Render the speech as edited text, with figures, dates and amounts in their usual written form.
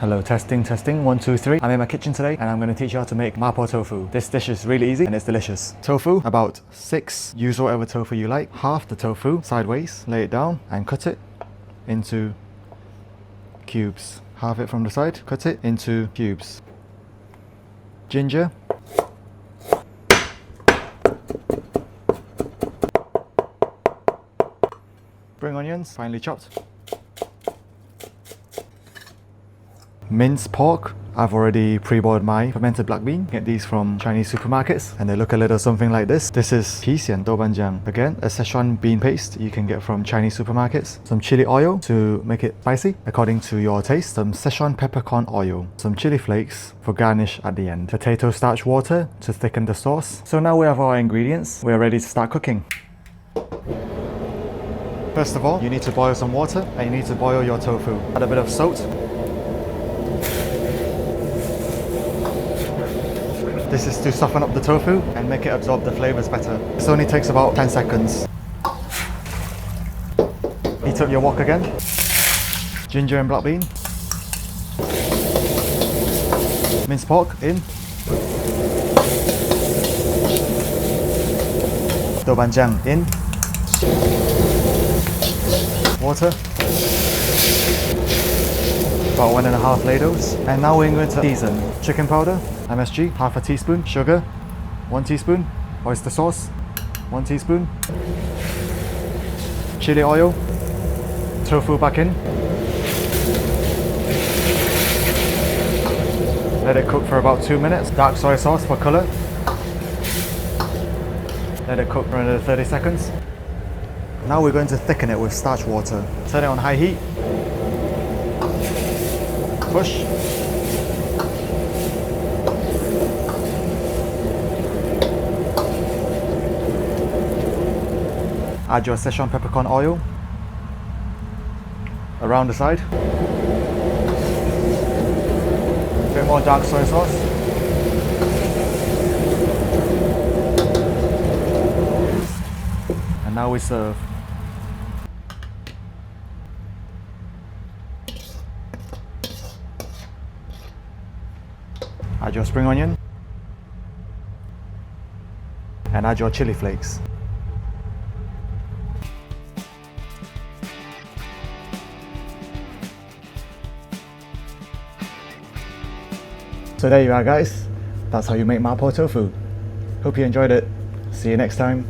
Hello, testing, 1, 2, 3. I'm in my kitchen today and I'm going to teach you how to make Mapo Tofu. This dish is really easy and it's delicious. Tofu, about 6. Use whatever tofu you like. Half the tofu sideways, lay it down and cut it into cubes. Half it from the side, cut it into cubes. Ginger. Spring onions, finely chopped. Minced pork. I've already pre-boiled my fermented black bean. Get these from Chinese supermarkets and they look a little something like this. This is PiXian豆瓣酱. Again, a Sichuan bean paste you can get from Chinese supermarkets. Some chili oil to make it spicy according to your taste. Some Sichuan peppercorn oil. Some chili flakes for garnish at the end. Potato starch water to thicken the sauce. So now we have our ingredients. We're ready to start cooking. First of all, you need to boil some water and you need to boil your tofu. Add a bit of salt. This is to soften up the tofu and make it absorb the flavors better. This only takes about 10 seconds. Heat up your wok again. Ginger and black bean. Minced pork in. Doubanjiang in. Water. About 1.5 ladles. And now we're going to season. Chicken powder, MSG, half a teaspoon. Sugar, 1 teaspoon. Oyster sauce, 1 teaspoon. Chili oil. Tofu back in. Let it cook for about 2 minutes. Dark soy sauce for colour. Let it cook for another 30 seconds. Now we're going to thicken it with starch water. Turn it on high heat. Push. Add your Sichuan peppercorn oil around the side. A bit more dark soy sauce. And now we serve. Add your spring onion and add your chili flakes. So there you are guys, that's how you make Mapo Tofu. Hope you enjoyed it. See you next time.